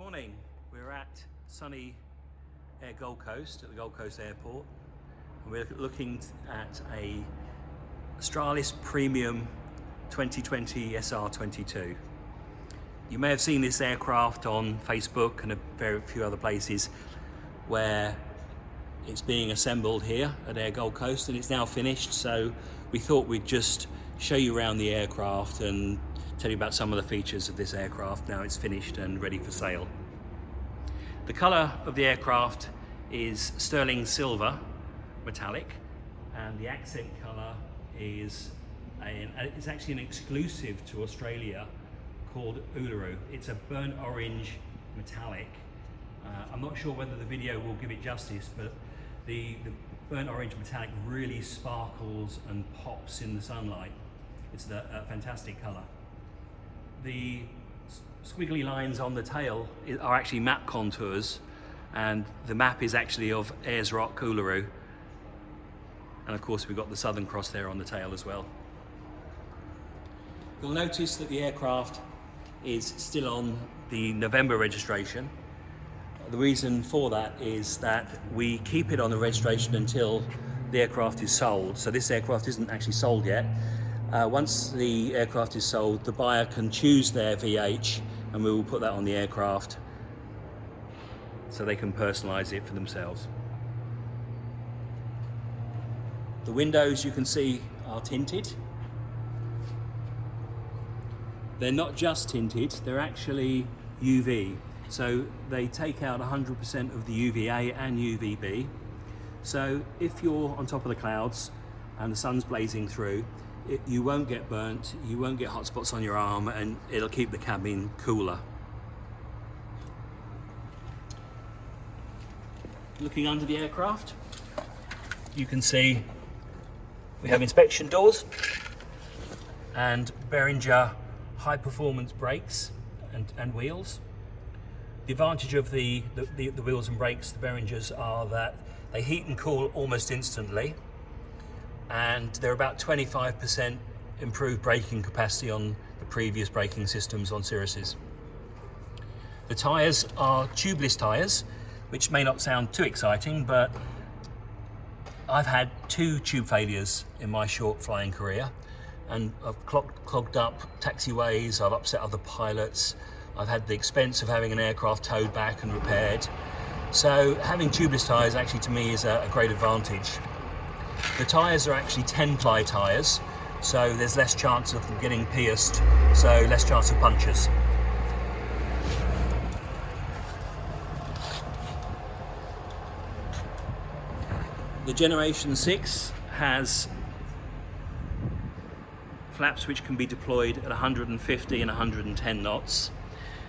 morning. We're at sunny Gold Coast, at the Gold Coast Airport, and we're looking at a Australis Premium 2020 SR22. You may have seen this aircraft on Facebook and a very few other places where it's being assembled here at Air Gold Coast, and it's now finished, so we thought we'd just show you around the aircraft and tell you about some of the features of this aircraft now it's finished and ready for sale. The colour of the aircraft is sterling silver metallic, and the accent colour is it's actually an exclusive to Australia called Uluru. It's a burnt orange metallic. I'm not sure whether the video will give it justice, but the burnt orange metallic really sparkles and pops in the sunlight. It's a fantastic colour. The squiggly lines on the tail are actually map contours, and the map is actually of Ayers Rock, Uluru, and of course we've got the Southern Cross there on the tail as well. You'll notice that the aircraft is still on the November registration. The reason for that is that we keep it on the registration until the aircraft is sold. So this aircraft isn't actually sold yet. Once the aircraft is sold, the buyer can choose their VH, and we will put that on the aircraft so they can personalise it for themselves. The windows, you can see, are tinted. They're not just tinted, they're actually UV. So they take out 100% of the UVA and UVB. So if you're on top of the clouds and the sun's blazing through, you won't get burnt, you won't get hot spots on your arm, and it'll keep the cabin cooler. Looking under the aircraft, you can see we have inspection doors and Behringer high performance brakes and wheels. The advantage of the wheels and brakes, the Behringers, are that they heat and cool almost instantly, and they're about 25% improved braking capacity on the previous braking systems on Cirruses. The tyres are tubeless tyres, which may not sound too exciting, but I've had 2 tube failures in my short flying career, and I've clogged up taxiways, I've upset other pilots, I've had the expense of having an aircraft towed back and repaired. So having tubeless tyres actually to me is a great advantage. The tyres are actually 10-ply tyres, so there's less chance of them getting pierced, so less chance of punctures. The Generation 6 has flaps which can be deployed at 150 and 110 knots.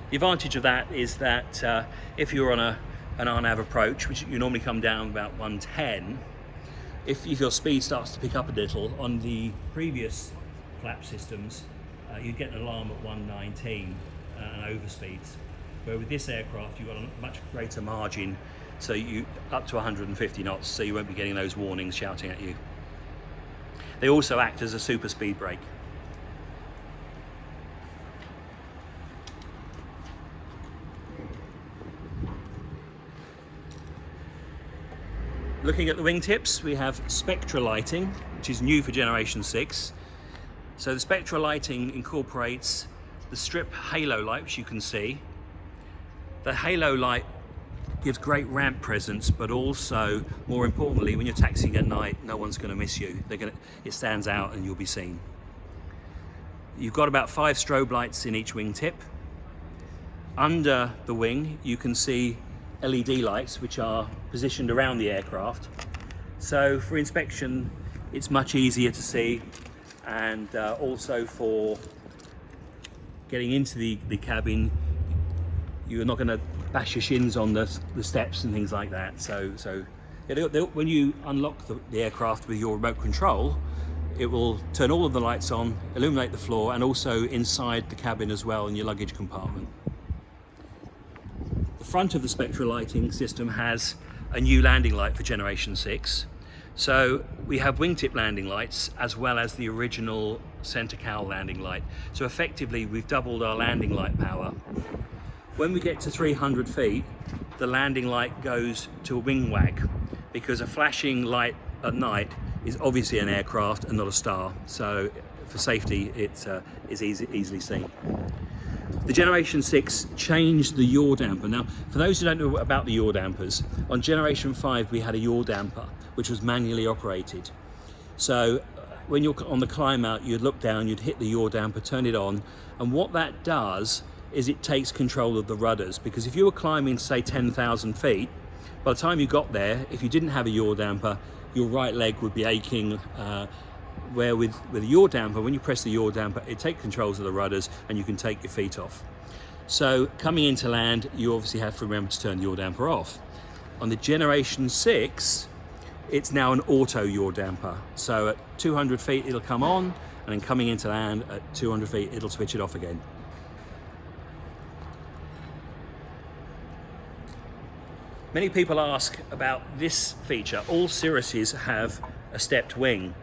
The advantage of that is that if you're on an RNAV approach, which you normally come down about 110, if your speed starts to pick up a little, on the previous flap systems, you'd get an alarm at 119 and overspeeds. Where with this aircraft, you've got a much greater margin, so you up to 150 knots, so you won't be getting those warnings shouting at you. They also act as a super speed brake. Looking at the wingtips, we have Spectra lighting, which is new for Generation 6. So the Spectra lighting incorporates the strip halo light, which you can see. The halo light gives great ramp presence, but also, more importantly, when you're taxiing at night, no one's going to miss you. It stands out and you'll be seen. You've got about 5 strobe lights in each wingtip. Under the wing, you can see LED lights which are positioned around the aircraft, so for inspection it's much easier to see, and also for getting into the cabin, you're not going to bash your shins on the steps and things like that. So when you unlock the aircraft with your remote control, it will turn all of the lights on, illuminate the floor, and also inside the cabin as well in your luggage compartment. The front of the Spectra lighting system has a new landing light for Generation 6. So we have wingtip landing lights as well as the original center cowl landing light. So effectively we've doubled our landing light power. When we get to 300 feet, the landing light goes to a wing wag, because a flashing light at night is obviously an aircraft and not a star. So for safety, it's easily seen. The Generation 6 changed the yaw damper. Now, for those who don't know about the yaw dampers, on Generation 5 we had a yaw damper, which was manually operated. So when you're on the climb out, you'd look down, you'd hit the yaw damper, turn it on, and what that does is it takes control of the rudders, because if you were climbing, say, 10,000 feet, by the time you got there, if you didn't have a yaw damper, your right leg would be aching, where with a yaw damper, when you press the yaw damper, it takes controls of the rudders and you can take your feet off. So coming into land, you obviously have to remember to turn the yaw damper off. On the Generation 6, it's now an auto yaw damper. So at 200 feet, it'll come on, and then coming into land at 200 feet, it'll switch it off again. Many people ask about this feature. All Cirruses have a stepped wing,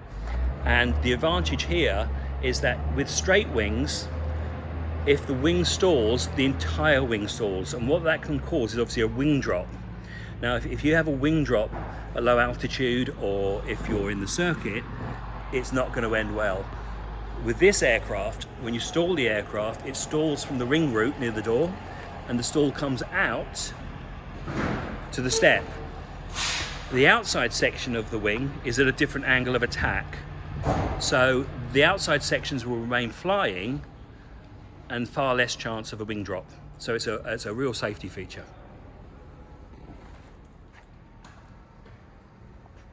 and the advantage here is that with straight wings, if the wing stalls, the entire wing stalls, and what that can cause is obviously a wing drop. Now if you have a wing drop at low altitude, or if you're in the circuit, it's not going to end well. With this aircraft, when you stall the aircraft, it stalls from the ring route near the door, and the stall comes out to the step. The outside section of the wing is at a different angle of attack, so the outside sections will remain flying and far less chance of a wing drop. So it's a real safety feature.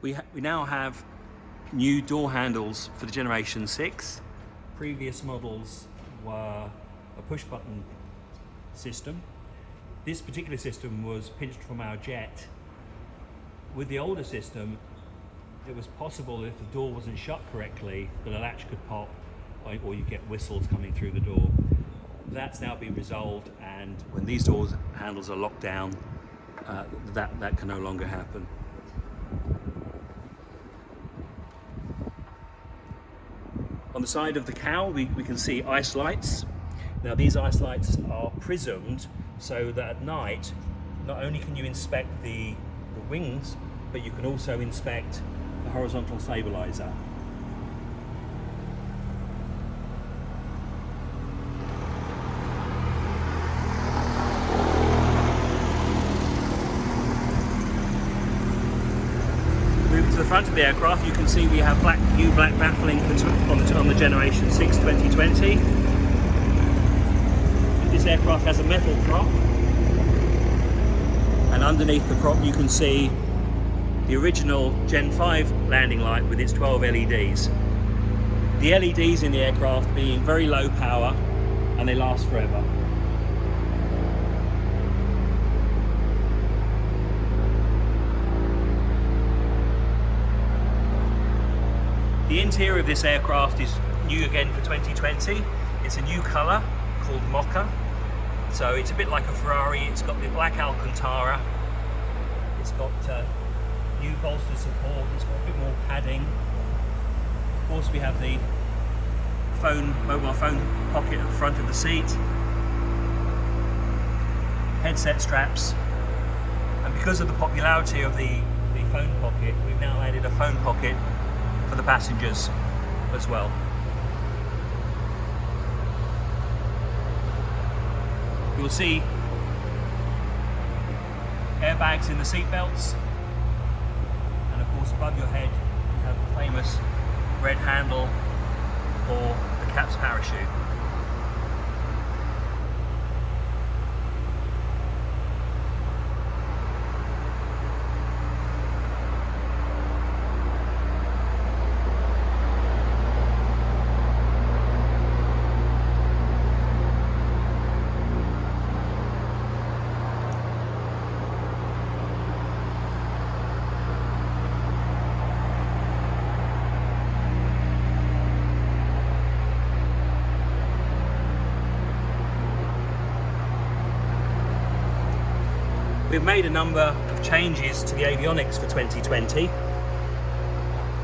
We now have new door handles for the Generation 6. Previous models were a push button system. This particular system was pinched from our jet. With the older system, it was possible if the door wasn't shut correctly that a latch could pop, or you get whistles coming through the door. That's now been resolved, and when these door handles are locked down, that can no longer happen. On the side of the cowl, we can see ice lights. Now these ice lights are prismed, so that at night, not only can you inspect the wings, but you can also inspect the horizontal stabilizer. Moving to the front of the aircraft, you can see we have new black baffling on the Generation 6 2020. This aircraft has a metal prop, and underneath the prop you can see the original Gen 5 landing light with its 12 LEDs. The LEDs in the aircraft being very low power, and they last forever. The interior of this aircraft is new again for 2020. It's a new colour called Mocha. So it's a bit like a Ferrari. It's got the black Alcantara. It's got new bolster support. It's got a bit more padding. Of course, we have the mobile phone pocket at the front of the seat. Headset straps. And because of the popularity of the phone pocket, we've now added a phone pocket for the passengers as well. You'll see airbags in the seat belts, and of course above your head you have the famous red handle for the cap's parachute. We've made a number of changes to the avionics for 2020.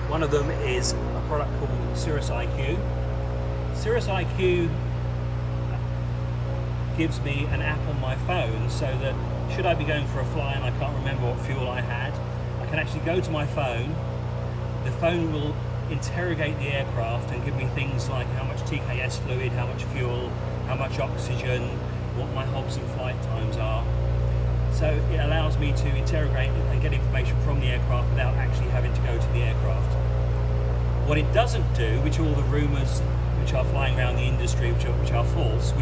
One of them is a product called Cirrus IQ. Cirrus IQ gives me an app on my phone, so that should I be going for a fly and I can't remember what fuel I had, I can actually go to my phone. The phone will interrogate the aircraft and give me things like how much TKS fluid, how much fuel, how much oxygen, what my hobs and flight times are. So it allows me to interrogate and get information from the aircraft without actually having to go to the aircraft. What it doesn't do, which all the rumours which are flying around the industry, which are false,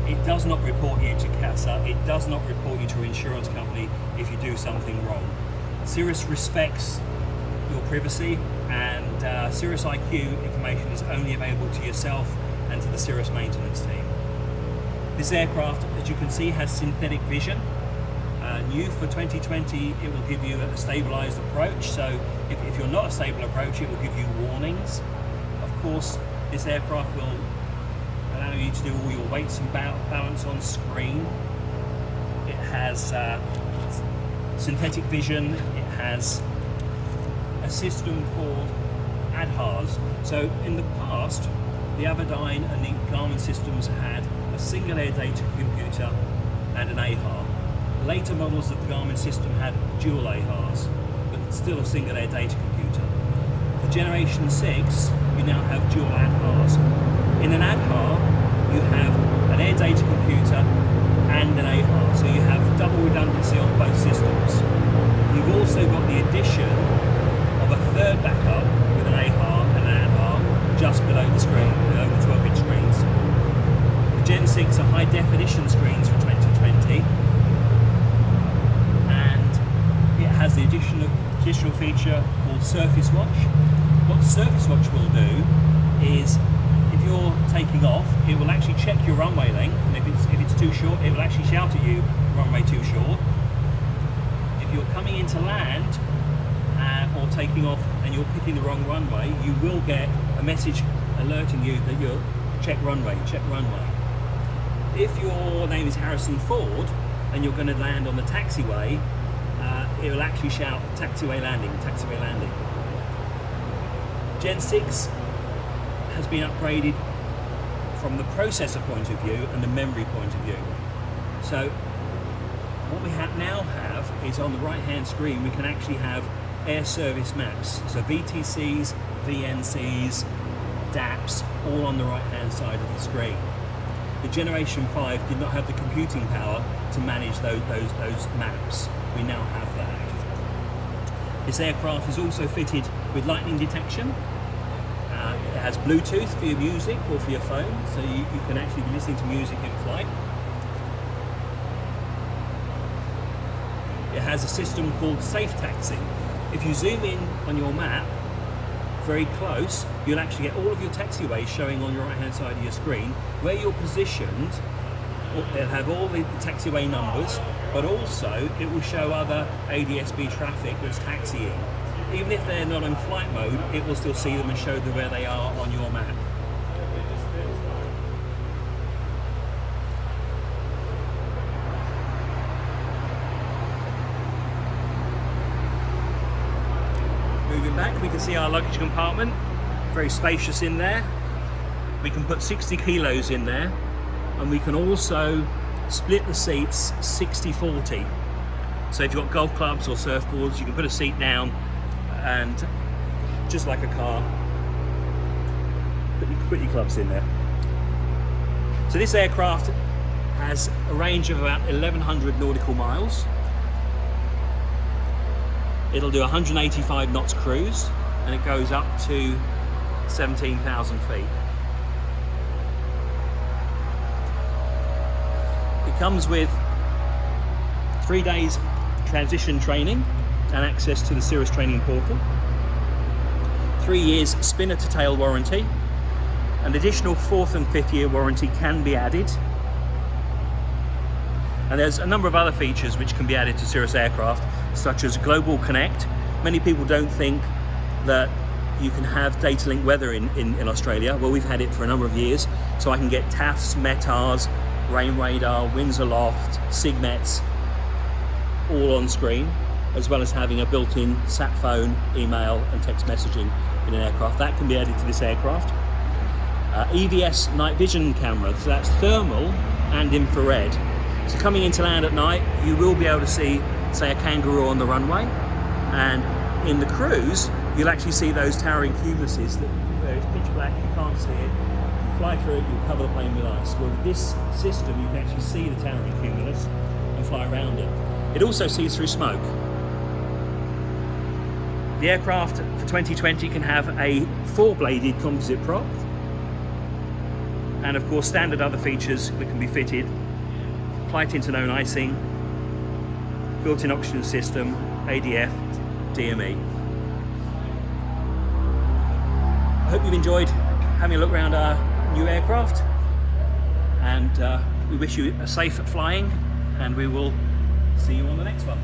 it does not report you to CASA, it does not report you to an insurance company if you do something wrong. Cirrus respects your privacy, and Cirrus IQ information is only available to yourself and to the Cirrus maintenance team. This aircraft, as you can see, has synthetic vision. New for 2020, it will give you a stabilised approach, so if you're not a stable approach, it will give you warnings. Of course, this aircraft will allow you to do all your weights and balance on screen. It has synthetic vision, it has a system called ADHARS. So in the past, the Avionics and the Garmin systems had a single air data computer and an AHAR. Later models of the Garmin system had dual AHARs, but still a single air data computer. For Generation 6, you now have dual ADHARs. In an ADHAR, you have an air data computer and an AHAR, so you have double redundancy on both systems. You've also got the addition of a third backup with an AHAR and an ADHAR just below the screen, below the 12-inch screens. The Gen 6 are high definition screens for 2020, and it has the additional feature called Surface Watch. What Surface Watch will do is, if you're taking off, it will actually check your runway length, and if it's too short, it will actually shout at you, runway too short. If you're coming into land or taking off and you're picking the wrong runway, you will get a message alerting you that you're check runway. If your name is Harrison Ford and you're going to land on the taxiway, it will actually shout taxiway landing. Gen 6 has been upgraded from the processor point of view and the memory point of view. So what we now have is, on the right hand screen, we can actually have air service maps. So VTCs, VNCs, DAPs, all on the right hand side of the screen. The Generation 5 did not have the computing power to manage those maps. We now have that. This aircraft is also fitted with lightning detection. It has Bluetooth for your music or for your phone, so you can actually be listening to music in flight. It has a system called Safe Taxi. If you zoom in on your map very close, you'll actually get all of your taxiways showing on your right hand side of your screen. Where you're positioned, it'll have all the taxiway numbers, but also it will show other ADSB traffic that's taxiing. Even if they're not in flight mode, it will still see them and show them where they are on your map. Moving back, we can see our luggage compartment, very spacious in there. We can put 60 kilos in there, and we can also split the seats 60-40. So if you've got golf clubs or surfboards, you can put a seat down and, just like a car, put your clubs in there. So this aircraft has a range of about 1,100 nautical miles. It'll do 185 knots cruise, and it goes up to 17,000 feet. It comes with 3 days transition training and access to the Cirrus training portal, 3 years spinner to tail warranty. An additional 4th and 5th year warranty can be added. And there's a number of other features which can be added to Cirrus aircraft, such as Global Connect. Many people don't think that you can have data link weather in Australia. Well, we've had it for a number of years, so I can get TAFs, METARs, rain radar, winds aloft, SIGMETs, all on screen, as well as having a built-in sat phone, email and text messaging in an aircraft. That can be added to this aircraft. EVS night vision camera, so that's thermal and infrared. So coming into land at night, you will be able to see, say, a kangaroo on the runway, and in the cruise, you'll actually see those towering cumuluses that, where it's pitch black, you can't see it. You fly through it, you cover the plane with ice. Well, with this system, you can actually see the towering cumulus and fly around it. It also sees through smoke. The aircraft for 2020 can have a 4-bladed composite prop, and of course standard other features that can be fitted: flight into known icing, built-in oxygen system, ADF, DME. I hope you've enjoyed having a look around our new aircraft, and we wish you a safe flying, and we will see you on the next one.